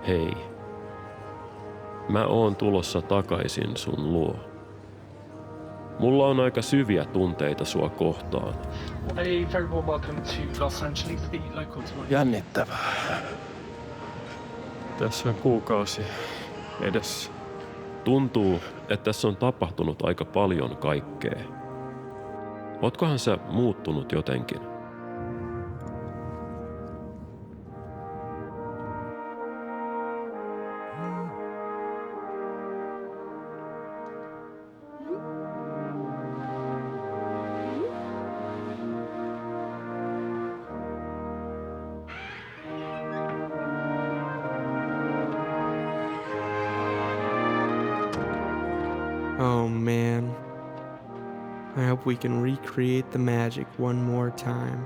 Hei. Mä oon tulossa takaisin sun luo. Mulla on aika syviä tunteita sua kohtaan. Hey, very well welcome to Los Angeles, the local tour. Jännittävää. Tässä on kuukausi edessä. Tuntuu, että tässä on tapahtunut aika paljon kaikkea. Ootkohan sä muuttunut jotenkin? Oh man. I hope we can recreate the magic one more time.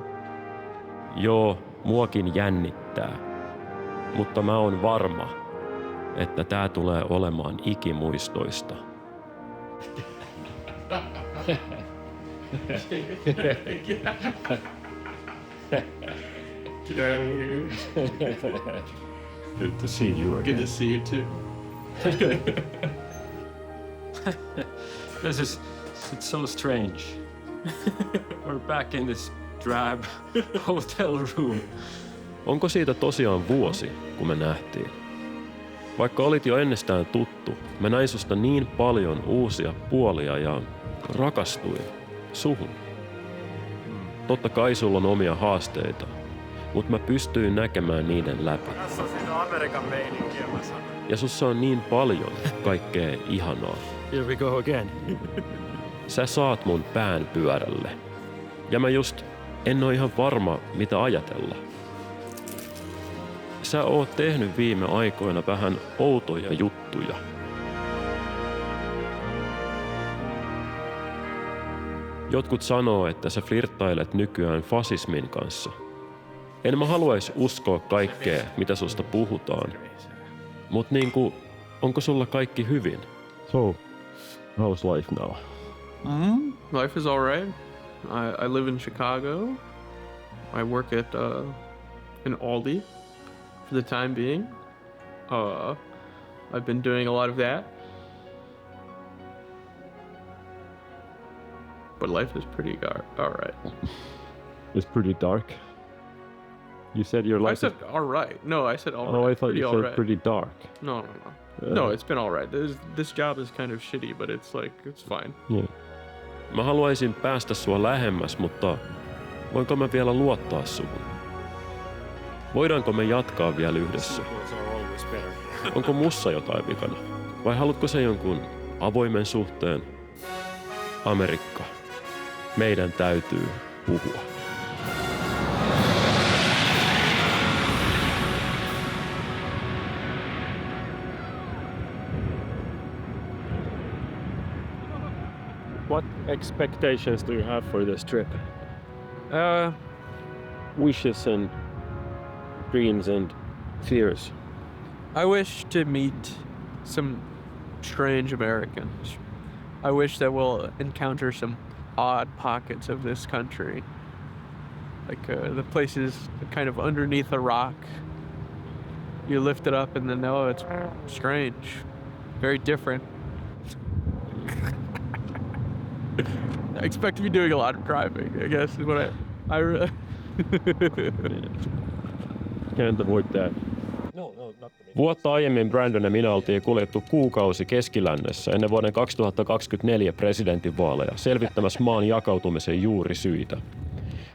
Joo, muakin jännittää. Mutta mä oon varma, että tää tulee olemaan ikimuistoista. Good to see you again. Good to see you too. It's so strange. We're back in this drab hotel room. Onko siitä tosiaan vuosi, kun me nähtiin? Vaikka olit jo ennestään tuttu, mä näin susta niin paljon uusia puolia ja rakastuin suhun. Totta kai sulla on omia haasteita, mutta mä pystyin näkemään niiden läpi. Tässä on siinä Amerikan meininkiä, mä sanon. Ja sussa on niin paljon kaikkea ihanaa. Here we go again. Sä saat mun pään pyörälle. Ja mä just en oo ihan varma, mitä ajatella. Sä oot tehnyt viime aikoina vähän outoja juttuja. Jotkut sanoo, että sä flirttailet nykyään fasismin kanssa. En mä haluais uskoa kaikkea, mitä susta puhutaan. Mut niinku, onko sulla kaikki hyvin? So, how's life now? Life is alright. I live in Chicago. I work at an Aldi for the time being. I've been doing a lot of that. But life is pretty alright. It's pretty dark. You said your life I said alright. No, I said alright. Oh, I thought pretty you said alright. pretty dark. No. No, it's been alright. This job is kind of shitty, but it's fine. Yeah. Mä haluaisin päästä sua lähemmäs, mutta voinko mä vielä luottaa suhun? Voidaanko me jatkaa vielä yhdessä? Onko mussa jotain vikana? Vai haluatko sä jonkun avoimen suhteen? Amerikka, meidän täytyy puhua. What expectations do you have for this trip? Wishes and dreams and fears. I wish to meet some strange Americans. I wish that we'll encounter some odd pockets of this country. Like the places kind of underneath a rock. You lift it up and then it's strange. Very different. I expect to be doing a lot of driving, I guess, is what I Can't avoid that. Vuotta aiemmin Brandon ja minä oltiin kuljettu kuukausi Keskilännessä ennen vuoden 2024 presidentinvaaleja selvittämässä maan jakautumisen juurisyitä.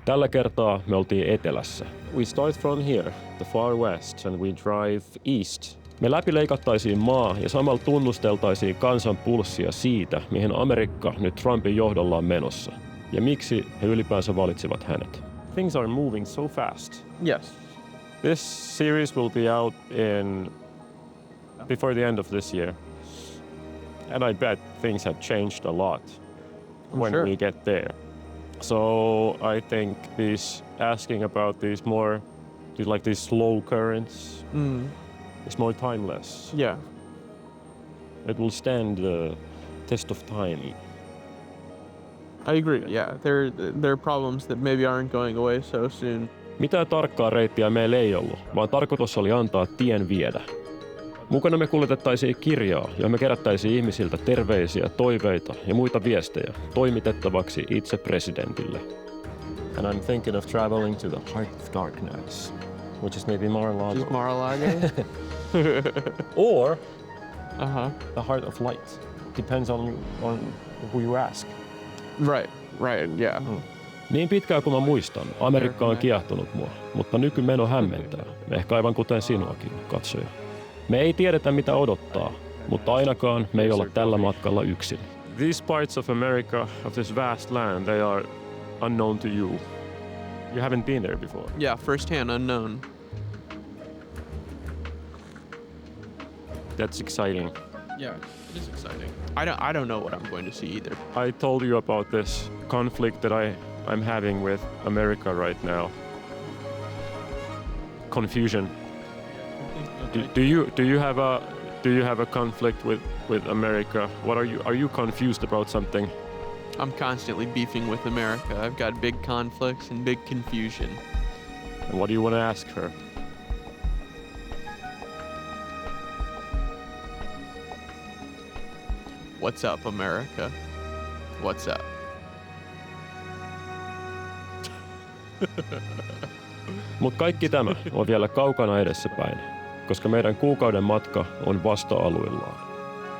Tällä kertaa me oltiin etelässä. We start from here, the far west, and we drive east. Me läpileikattaisiin maa ja samalla tunnusteltaisiin kansan pulssia siitä, mihin Amerikka nyt Trumpin johdolla on menossa. Ja miksi he ylipäänsä valitsivat hänet. Things are moving so fast. Yes. This series will be out before the end of this year. And I bet things have changed a lot when sure. we get there. So I think asking about these slow currents is more timeless. Yeah. It will stand the test of time. I agree. Yeah, there are problems that maybe aren't going away so soon. Mitään tarkkaa reittiä meillä ei ollut, vaan tarkoitus oli antaa tien viedä. Mukana me kuljetettaisiin kirjaa ja me kerättäisiin ihmisiltä terveisiä, toiveita ja muita viestejä toimitettavaksi itse presidentille. And I'm thinking of traveling to the heart of darkness, which is maybe Mar-a-Lago. Just Mar-a-Lago. Or Uh-huh. the heart of light. Depends on who you ask. Right, yeah. Niin pitkään kuin mä muistan, Amerikka on kiehtonut mua, mutta nykymeno hämmentää. Ehkä aivan kuten sinuakin, katsoja. Me ei tiedetä mitä odottaa, mutta ainakaan me ei olla tällä matkalla yksin. These parts of America, of this vast land, they are unknown to you. You haven't been there before. Yeah, firsthand unknown. That's exciting. Yeah, it is exciting. I don't know what I'm going to see either. I told you about this conflict that I'm having with America right now. Confusion. Do you have a conflict with America? What are you confused about something? I'm constantly beefing with America. I've got big conflicts and big confusion. And what do you want to ask her? What's up, America? What's up? Mutta kaikki tämä on vielä kaukana edessäpäin, koska meidän kuukauden matka on vasta aluillaan.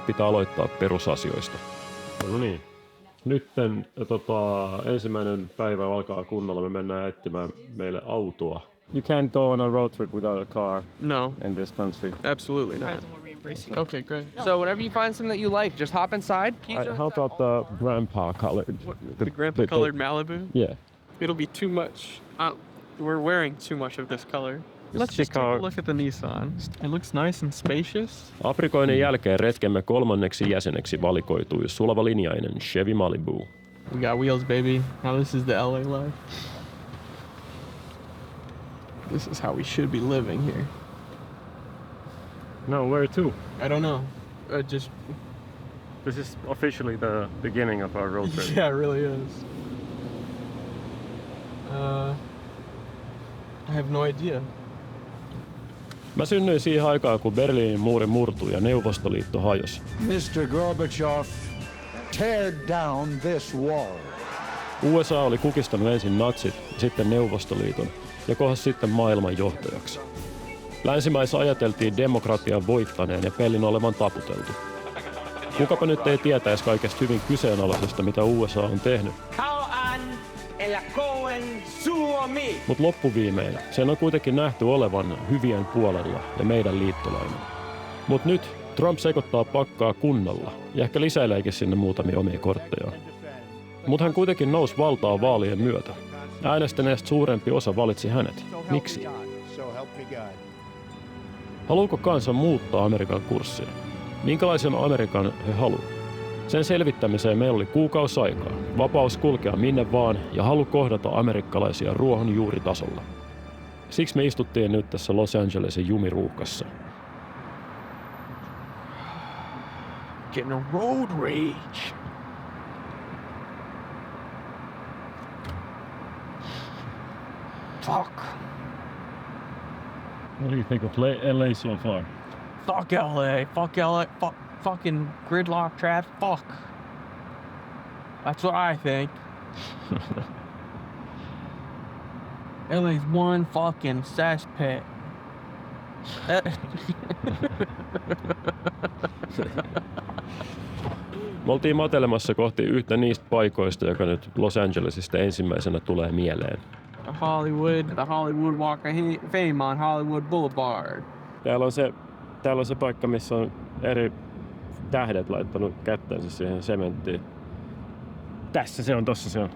Pitää aloittaa perusasioista. No niin. Nytten ensimmäinen päivä alkaa kunnolla. Me mennään etsimään meille autoa. You can't go on a road trip without a car No, in this country. absolutely not. Okay, great. So whenever you find something that you like, just hop inside. How about the grandpa colored? The grandpa-colored Malibu? Yeah. It'll be too much. We're wearing too much of this color. Let's just take a look at the Nissan. It looks nice and spacious. Aprikoinnin jälkeen retkemme kolmanneksi jäseneksi valikoitui sulavalinjainen Chevy Malibu. We got wheels, baby. Now this is the LA life. This is how we should be living here. No, where to? I don't know. Just This is officially the beginning of our road trip. yeah, it really is. I have no idea. Mä synnyin siihen aikaan, kun Berliinin muuri murtui ja Neuvostoliitto hajosi. Mr. Gorbachev, tear down this wall. USA oli kukistanut ensin natsit ja sitten Neuvostoliiton ja kohasi sitten maailman johtajaksi. Länsimaissa ajateltiin demokratian voittaneen ja pellin olevan taputeltu. Kukapa nyt ei tietäisi kaikesta hyvin kyseenalaisesta, mitä USA on tehnyt. Mutta loppuviimein sen on kuitenkin nähty olevan hyvien puolella ja meidän liittolainen. Mutta nyt Trump sekoittaa pakkaa kunnolla ja ehkä lisäileekin sinne muutamia omia korttejaan. Mutta hän kuitenkin nousi valtaan vaalien myötä. Äänestäneestä suurempi osa valitsi hänet. Miksi? Haluuko kansa muuttaa Amerikan kurssia? Minkälaisen Amerikan he haluaa? Sen selvittämiseen meillä oli kuukausi aikaa, vapaus kulkea minne vaan ja halu kohdata amerikkalaisia ruohonjuuritasolla. Siksi me istuttiin nyt tässä Los Angelesin jumiruuhkassa. Getting a road rage. Fuck. What do you think of LA so far? Fuck LA. Fuck LA. Fucking gridlock traffic. Fuck. That's what I think. LA's one fucking cesspit. Me oltiin matelemassa kohti yhtä niistä paikoista, joka nyt Los Angelesista ensimmäisenä tulee mieleen. The Hollywood Walk of Fame on Hollywood Boulevard. Täällä on se paikka, missä on eri tähdet laittanut kättänsä siihen sementtiin. Tässä se on, tossa se on.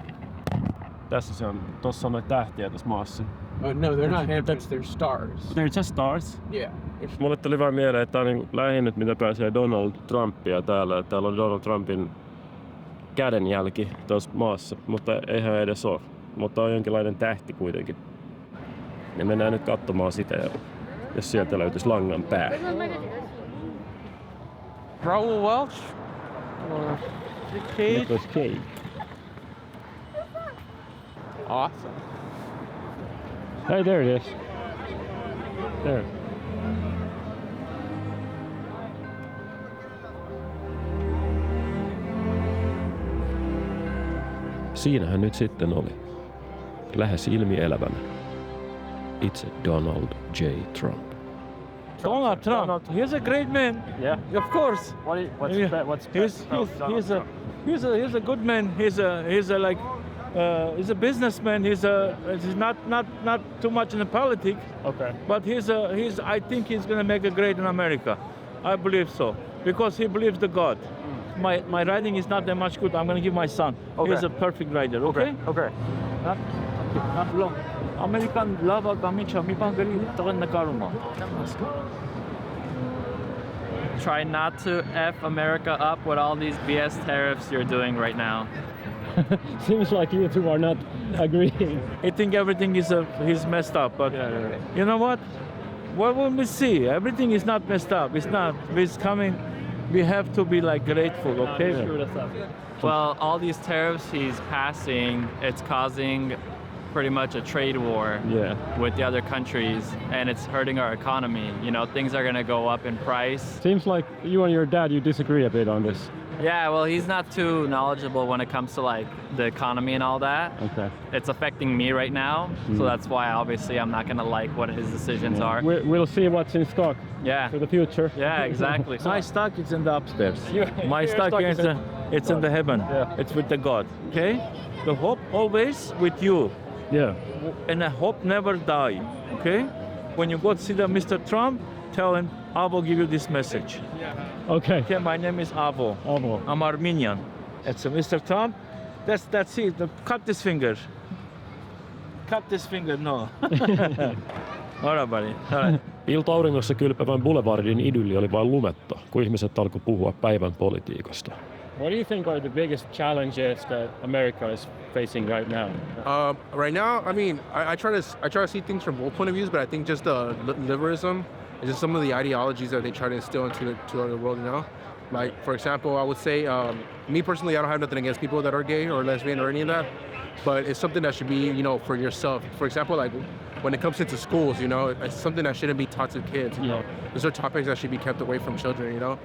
Tässä se on. Tossa on noita tähtiä tässä maassa. No, they're not heavens, they're stars. They're just stars. Yeah. Mulle tuli vaan mieleen, että tää on niinku lähin nyt mitä pääsee Donald Trumpia täällä. Täällä on Donald Trumpin kädenjälki tuossa maassa, mutta eihän edes ole. Mutta on jonkinlainen tähti kuitenkin. Ja mennään nyt katsomaan sitä, jos sieltä löytyisi langan pää. Raoul Welch? Or Nick Cage? Nicolas Cage. Awesome. Hey, there it is. There. Siinähän nyt sitten oli. Lähes ilmielävänä. Itse Donald J. Trump. Donald Trump. He's a great man. Yeah. Of course. He's a good man. He's a businessman. He's not too much in the politics. Okay. But I think he's gonna make a great in America. I believe so because he believes the God. My riding is not that much good. I'm gonna give my son. Okay. He's a perfect rider. Okay. Okay. Not long. American lava kamicha mipangari takan nakaruma. Try not to F America up with all these BS tariffs you're doing right now. Seems like you two are not agreeing. I think everything is messed up, but you know what? What will we see? Everything is not messed up. It's not. It's coming. We have to be like grateful, okay? Well, all these tariffs he's passing, it's causing pretty much a trade war Yeah. with the other countries, and it's hurting our economy. You know, things are gonna go up in price. Seems like you and your dad, you disagree a bit on this. Yeah, well, he's not too knowledgeable when it comes to like the economy and all that. Okay. It's affecting me right now, so that's why obviously I'm not gonna like what his decisions are. We'll see what's in stock Yeah. for the future. Yeah, exactly. My stock is in the upstairs. My your stock stock is is in- it's in the heaven. Yeah. It's with the God. Okay? The hope always with you. Yeah. And the hope never die. Okay? When you go to see the Mr. Trump, tell him I will give you this message. Okay. Okay, my name is Avo. Avo. I'm Armenian. It's Mr. Trump. That's it. Cut this finger. Cut this finger, no. All right, buddy. All right. Ilta-auringossa kylpevän Boulevardin idylli oli vain lumetta, kun ihmiset alkoi puhua päivän politiikasta. What do you think are the biggest challenges that America is facing right now? Right now, I mean, I try to see things from both point of views, but I think just the liberalism is just some of the ideologies that they try to instill into the world. You know, like for example, I would say, me personally, I don't have nothing against people that are gay or lesbian or any of that, but it's something that should be, you know, for yourself. For example, like when it comes into schools, you know, it's something that shouldn't be taught to kids. You know, those are topics that should be kept away from children. You know.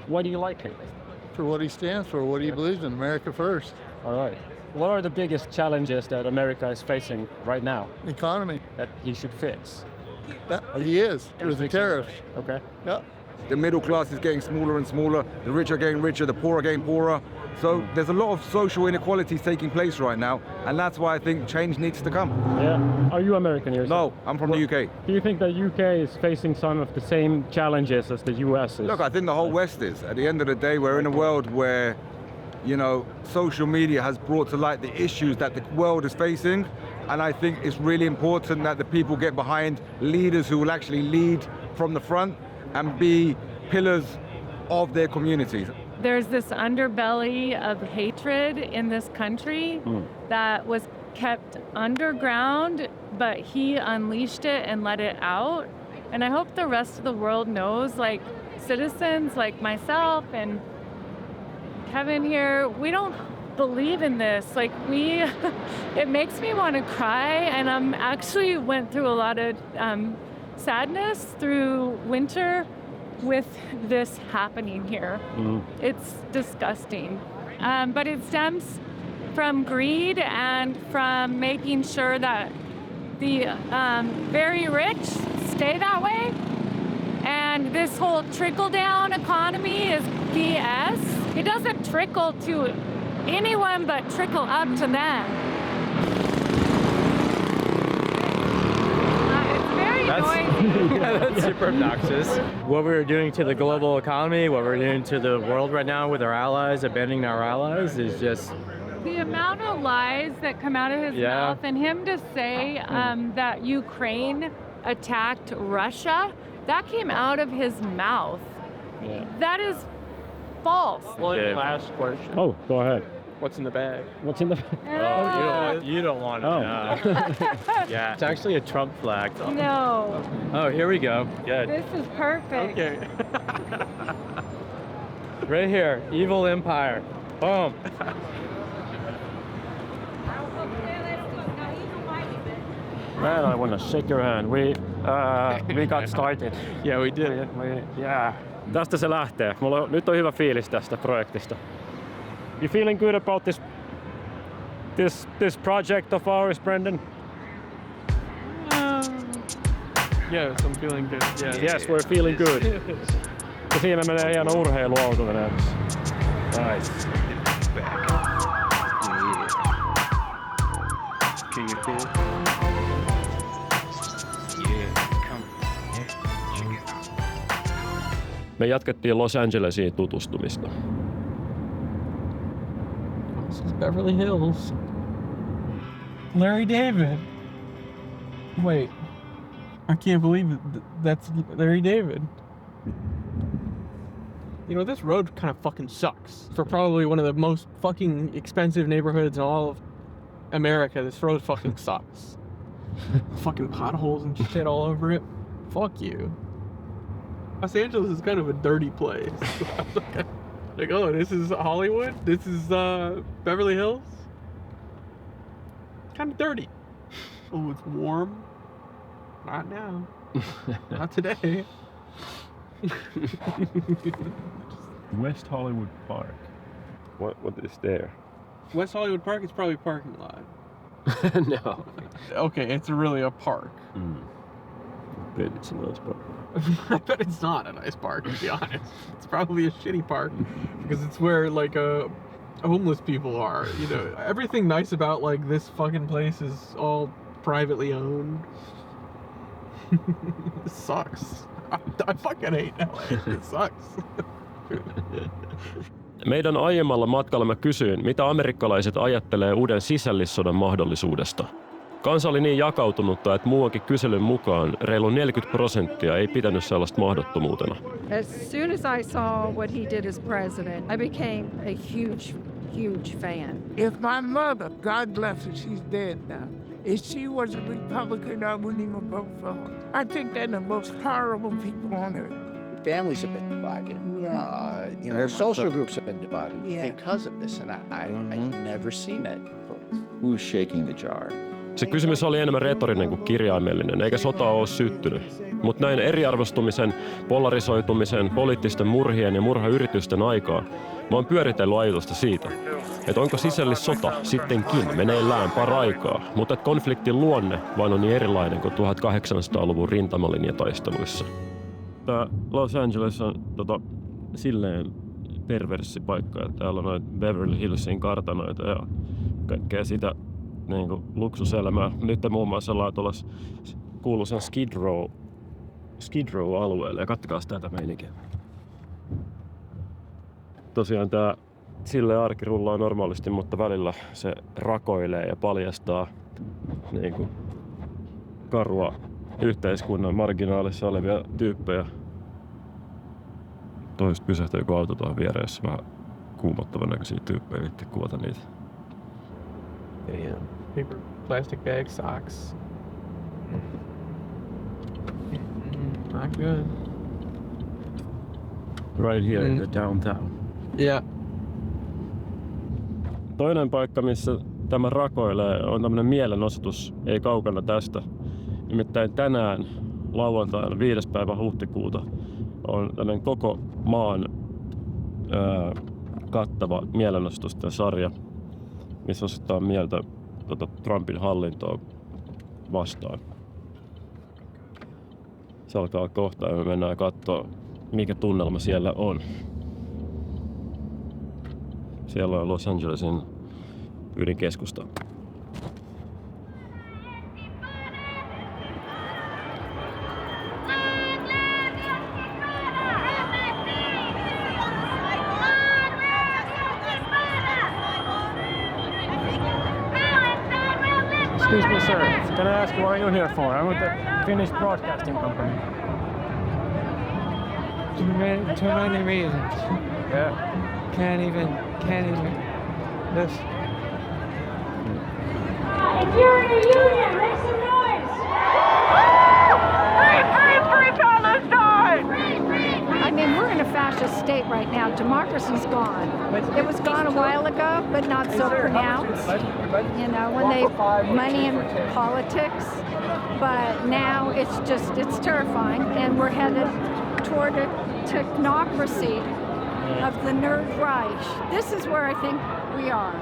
Why do you like him? For what he stands for, what he believes in, America first. All right. What are the biggest challenges that America is facing right now Economy. that he should fix? That, he is. It was the tariffs. Okay. Yeah. The middle class is getting smaller and smaller, the rich are getting richer, the poor are getting poorer. So there's a lot of social inequalities taking place right now, and that's why I think change needs to come. Yeah. Are you American yourself? No, I'm from the UK. Do you think the UK is facing some of the same challenges as the US is? Look, I think the whole West is. At the end of the day, we're in a world where, you know, social media has brought to light the issues that the world is facing, and I think it's really important that the people get behind leaders who will actually lead from the front and be pillars of their communities. There's this underbelly of hatred in this country that was kept underground, but he unleashed it and let it out. And I hope the rest of the world knows, like citizens like myself and Kevin here, we don't believe in this. Like it makes me want to cry, and I'm actually went through a lot of sadness through winter with this happening here. It's disgusting. But it stems from greed and from making sure that the very rich stay that way. And this whole trickle-down economy is BS. It doesn't trickle to anyone but trickle up to them. That's super obnoxious. What we're doing to the global economy, what we're doing to the world right now with our allies, abandoning our allies, is just... The amount of lies that come out of his mouth, and him to say that Ukraine attacked Russia, that came out of his mouth. Yeah. That is false. Last question. Oh, go ahead. What's in the bag? What's in the... You don't want to know. Yeah, it's actually a Trump flag. No, Oh, here we go. Good. this is perfect. Okay. Right here, evil empire. Boom. Man, I want to shake your hand. We got started. Yeah, we did. Yeah. Tästä se lähtee. Nyt on hyvä fiilis tästä projektista. You feeling good about this this project of ours, Brendan? Yes, I'm feeling good. Yeah. Yes, we're feeling good. Ja siinä menee hieno urheiluauto veneessä. Nice. Can you feel it? Me jatkettiin Los Angelesiin tutustumista. This is Beverly Hills. Larry David. Wait. I can't believe it. That's Larry David. You know, this road kind of fucking sucks. For probably one of the most fucking expensive neighborhoods in all of America, this road fucking sucks. Fucking potholes and shit all over it. Fuck you. Los Angeles is kind of a dirty place. Like, oh, this is Hollywood? This is Beverly Hills? Kind of dirty. Oh, it's warm? Not now. Not today. West Hollywood Park. What is there? West Hollywood Park is probably a parking lot. No. Okay, it's really a park. Bet it's a nice park. I bet it's not a nice park, to be honest. It's probably a shitty park because it's where like homeless people are. You know, everything nice about like this fucking place is all privately owned. This sucks. I fucking hate LA. It sucks. Meidän aiemmalla matkalla mä kysyin, mitä amerikkalaiset ajattelee uuden sisällissodan mahdollisuudesta. Kansa oli niin jakautunutta, että muuakin kyselyn mukaan reilu 40% ei pitänyt sellaista mahdottomuutena. As soon as I saw what he did as president, I became a huge fan. If my mother, God bless her, she's dead now, if she was a Republican, I wouldn't even vote for her. I think they're the most horrible people on earth. Families have been divided. You know, their social groups have been divided because of this, and I've never seen that. Who's shaking the jar? Se kysymys oli enemmän retorinen kuin kirjaimellinen, eikä sota ole syttynyt. Mutta näin eriarvostumisen, polarisoitumisen, poliittisten murhien ja murhayritysten aikaa mä oon pyöritellyt ajatusta siitä, että onko sisällissota sittenkin meneillään paraikaa, mutta että konfliktin luonne vain on niin erilainen kuin 1800-luvun rintamalinjataisteluissa. Tää Los Angeles on silleen perverssi paikka, että täällä on noita Beverly Hillsin kartanoita ja kaikkea sitä niinku luksuselämää. Nyt muun muassa ollaan tuolla kuuluisan Skid Row-alueelle ja kattokaa tätä meininkiä. Tosiaan tää silleen arki rullaa normaalisti, mutta välillä se rakoilee ja paljastaa niinku karua yhteiskunnan marginaalissa olevia tyyppejä. Toiset pysähtyy joku auto tuohon viereen, jossa vähän kuumottavan näköisiä tyyppejä, viitti kuvata niitä. Yeah. Paper, plastic bag, socks. Not good. Right here in the downtown. Yeah. Toinen paikka, missä tämä rakoilee, on tämmönen mielenosoitus, ei kaukana tästä. Nimittäin tänään, lauantaina 5. päivä huhtikuuta, on tämmönen koko maan kattava mielenosoitusten sarja, missä osoittaa mieltä Trumpin hallintoa vastaan. Se alkaa kohta ja me mennään katsoa, mikä tunnelma siellä on. Siellä on Los Angelesin ydinkeskusta. Excuse me, sir. Can I ask what you're here for? I'm with the Finnish Broadcasting Company. Too many reasons. Yeah. Can't even. This. If you're in a union, make some noise! Free Palestine! I mean, we're in a fascist state right now. Democracy's gone. It was gone a while ago, but not so pronounced. You know, when they money in politics. But now it's terrifying, and we're headed toward a technocracy of the Nerd Reich. This is where I think we are.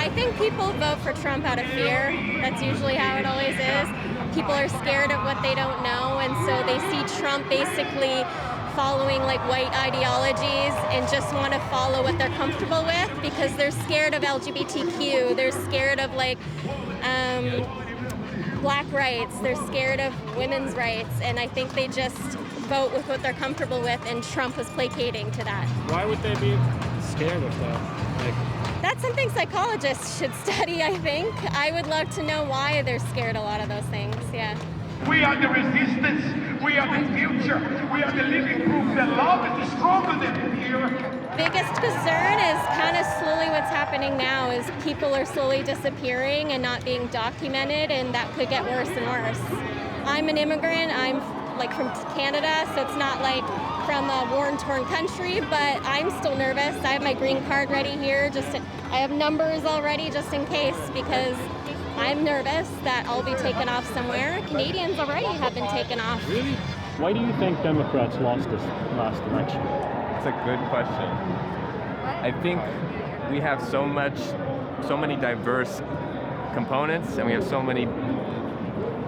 I think people vote for Trump out of fear. That's usually how it always is. People are scared of what they don't know, and so they see Trump basically following like white ideologies and just want to follow what they're comfortable with because they're scared of LGBTQ. They're scared of like black rights. They're scared of women's rights, and I think they just vote with what they're comfortable with, and Trump was placating to that. Why would they be scared of that? That's something psychologists should study, I think. I would love to know why they're scared a lot of those things, yeah. We are the resistance. We are the future. We are the living proof that love is stronger than fear. Biggest concern is kind of slowly what's happening now is people are slowly disappearing and not being documented, and that could get worse and worse. I'm an immigrant. I'm like from Canada, so it's not like from a war-torn country, but I'm still nervous. I have my green card ready here. I have numbers already just in case because I'm nervous that I'll be taken off somewhere. Canadians already have been taken off. Really? Why do you think Democrats lost this last election? That's a good question. I think we have so many diverse components, and we have so many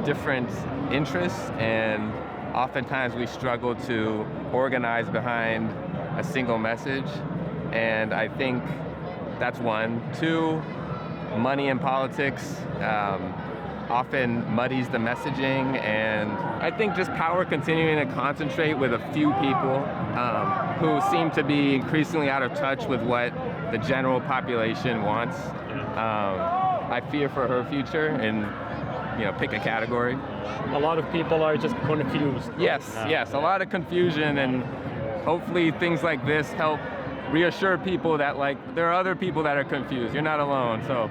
different interests, and oftentimes we struggle to organize behind a single message, and I think that's one. Two, money in politics often muddies the messaging, and I think just power continuing to concentrate with a few people who seem to be increasingly out of touch with what the general population wants. I fear for her future, and pick a category. A lot of people are just confused. Yes, a lot of confusion, and hopefully things like this help reassure people that there are other people that are confused. You're not alone. So,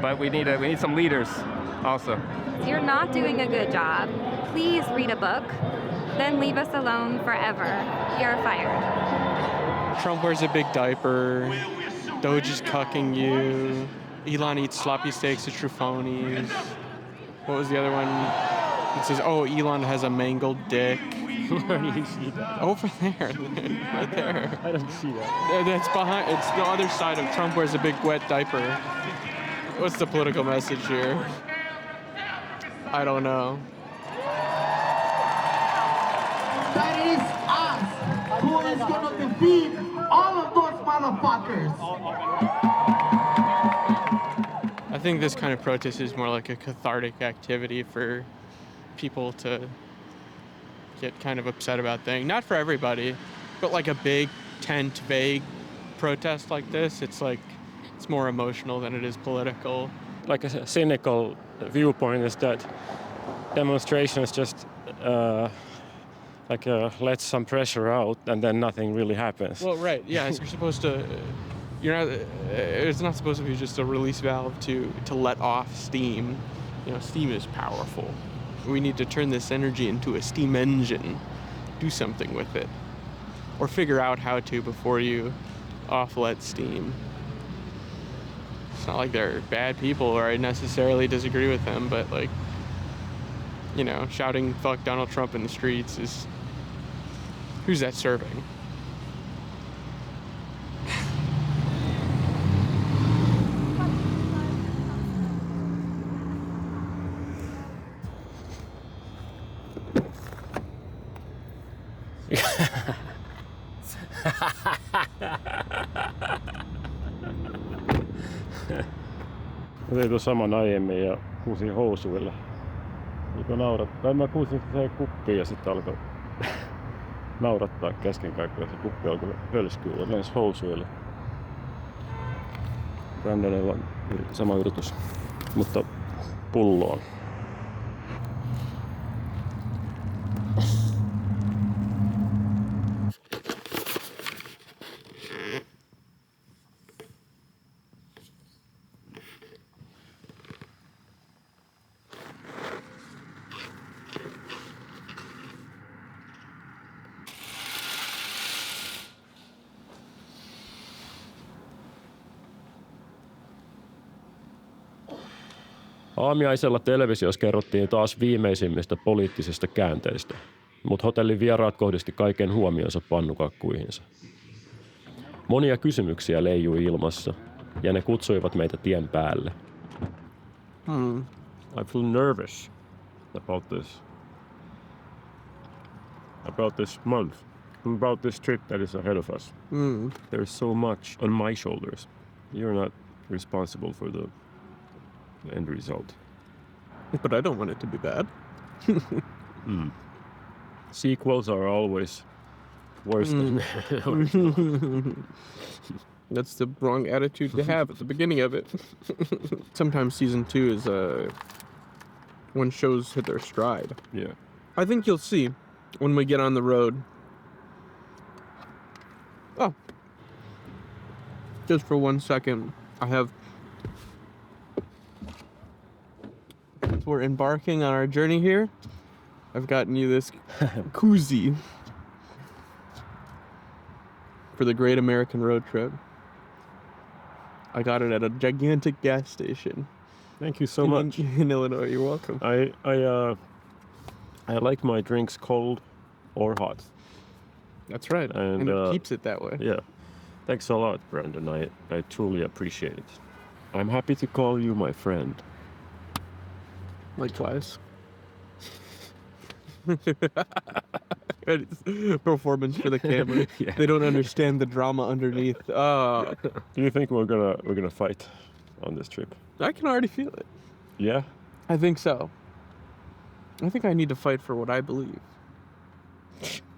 but we need some leaders also. You're not doing a good job. Please read a book, then leave us alone forever. You're fired. Trump wears a big diaper. Doge is cucking you. Elon eats sloppy steaks at Truffaut's. What was the other one? It says, Elon has a mangled dick. Where do you see that? Over there, right there. I don't see that. That's behind. It's the other side of Trump wears a big wet diaper. What's the political message here? I don't know. That is us who is going to defeat all of those motherfuckers. I think this kind of protest is more like a cathartic activity for people to get kind of upset about things. Not for everybody, but like a big tent, vague protest like this, it's more emotional than it is political. Like a cynical viewpoint is that demonstrations just let some pressure out and then nothing really happens. Well, right, yeah, you're supposed to. It's not supposed to be just a release valve to let off steam. Steam is powerful. We need to turn this energy into a steam engine. Do something with it. Or figure out how to before you off-let steam. It's not like they're bad people or I necessarily disagree with them, but shouting fuck Donald Trump in the streets is... Who's that serving? Mä tein tuon saman aiemmin ja kuusin housuilla. Alkoi naurattaa. Mä kuusin se kuppiin ja sitten alkoi naurattaa kesken kaikkea. Se kuppi alkoi hölskyä ja lensi housuille. Brandonilla on sama yritys, mutta pulloon. Aamiaisella televisiossa kerrottiin taas viimeisimmistä poliittisista käänteistä, mutta hotellin vieraat kohdisti kaiken huomionsa pannukakkuihinsa. Monia kysymyksiä leijui ilmassa, ja ne kutsuivat meitä tien päälle. I feel nervous about this month, about this trip that is ahead of us. There's so much on my shoulders. You're not responsible for the end result. But I don't want it to be bad. Sequels are always worse than That's the wrong attitude to have at the beginning of it. Sometimes season 2 is when shows hit their stride. Yeah. I think you'll see when we get on the road. Oh. Just for 1 second, as we're embarking on our journey here, I've gotten you this koozie for the Great American Road Trip. I got it at a gigantic gas station. Thank you so much. In Illinois, you're welcome. I like my drinks cold or hot. That's right, and it keeps it that way. Yeah. Thanks a lot, Brandon. I truly appreciate it. I'm happy to call you my friend. Likewise. Performance for the camera. Yeah. They don't understand the drama underneath. Do you think we're gonna fight on this trip? I can already feel it. Yeah? I think so. I think I need to fight for what I believe.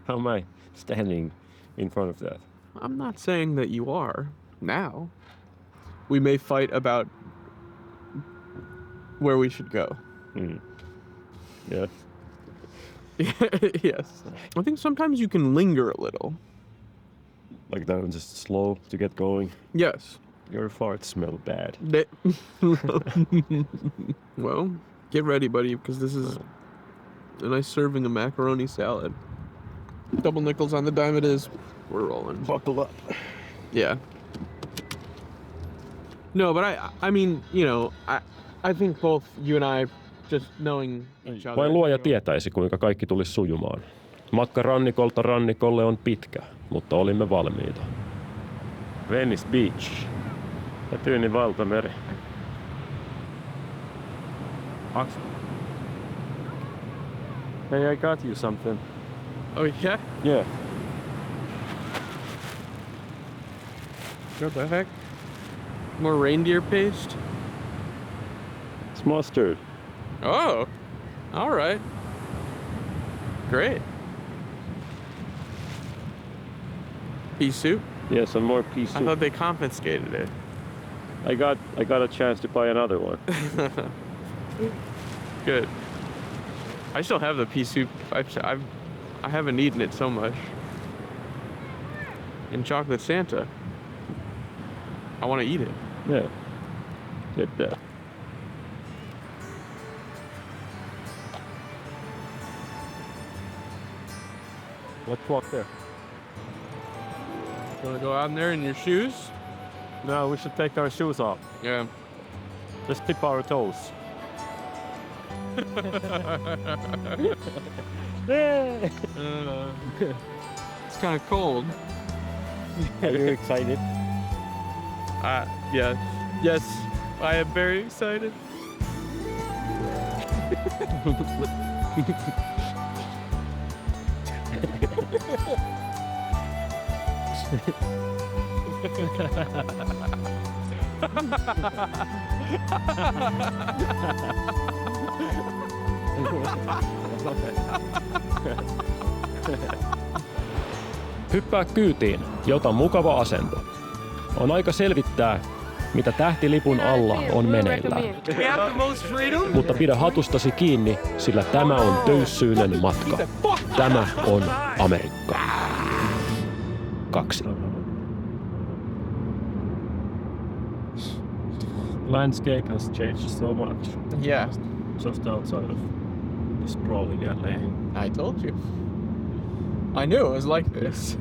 How am I standing in front of that? I'm not saying that you are now. We may fight about where we should go. Yeah. Yes. I think sometimes you can linger a little. Like that and just slow to get going? Yes. Your farts smell bad. Well, get ready, buddy, because this is a nice serving of macaroni salad. Double nickels on the dime it is. We're rolling. Buckle up. Yeah. No, but I mean, you know, I think both you and I, just knowing each other. Vain luoja tietäisi, kuinka kaikki tulisi sujumaan. Matka rannikolta rannikolle on pitkä, mutta olimme valmiita. Venice Beach. Ja Tyyni valtameri. Hey, I got you something. Oh, yeah? Yeah. What the heck? More reindeer paste? It's mustard. Oh, all right. Great. Pea soup? Yeah, some more pea soup. I thought they confiscated it. I got a chance to buy another one. Good. I still have the pea soup. I haven't eaten it so much. And chocolate Santa. I want to eat it. Yeah. Get that. Let's walk there. You want to go out in there in your shoes? No, we should take our shoes off. Yeah. Just tip our toes. It's kind of cold. Are you excited? Yeah. Yes, I am very excited. Hyppää kyytiin ja ota mukava asento. On aika selvittää, mitä tähtilipun alla on meneillään. Mutta pidä hatustasi kiinni, sillä tämä on töyssyinen matka. Tämä on Amerikka. 2. Landscape has changed so much. Yeah. Just outside of this sprawling LA. I told you. I knew it was like this.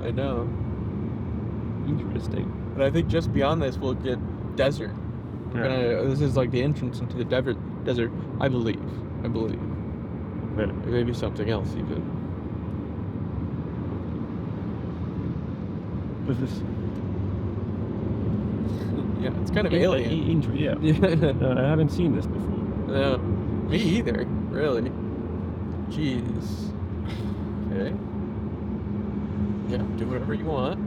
I know. Interesting. But I think just beyond this we'll get desert. This is like the entrance into the desert. I believe. Maybe something else even. This is Yeah, it's kind of alien. Yeah. I haven't seen this before. No, me either. Really. Jeez. Okay. Yeah, do whatever you want.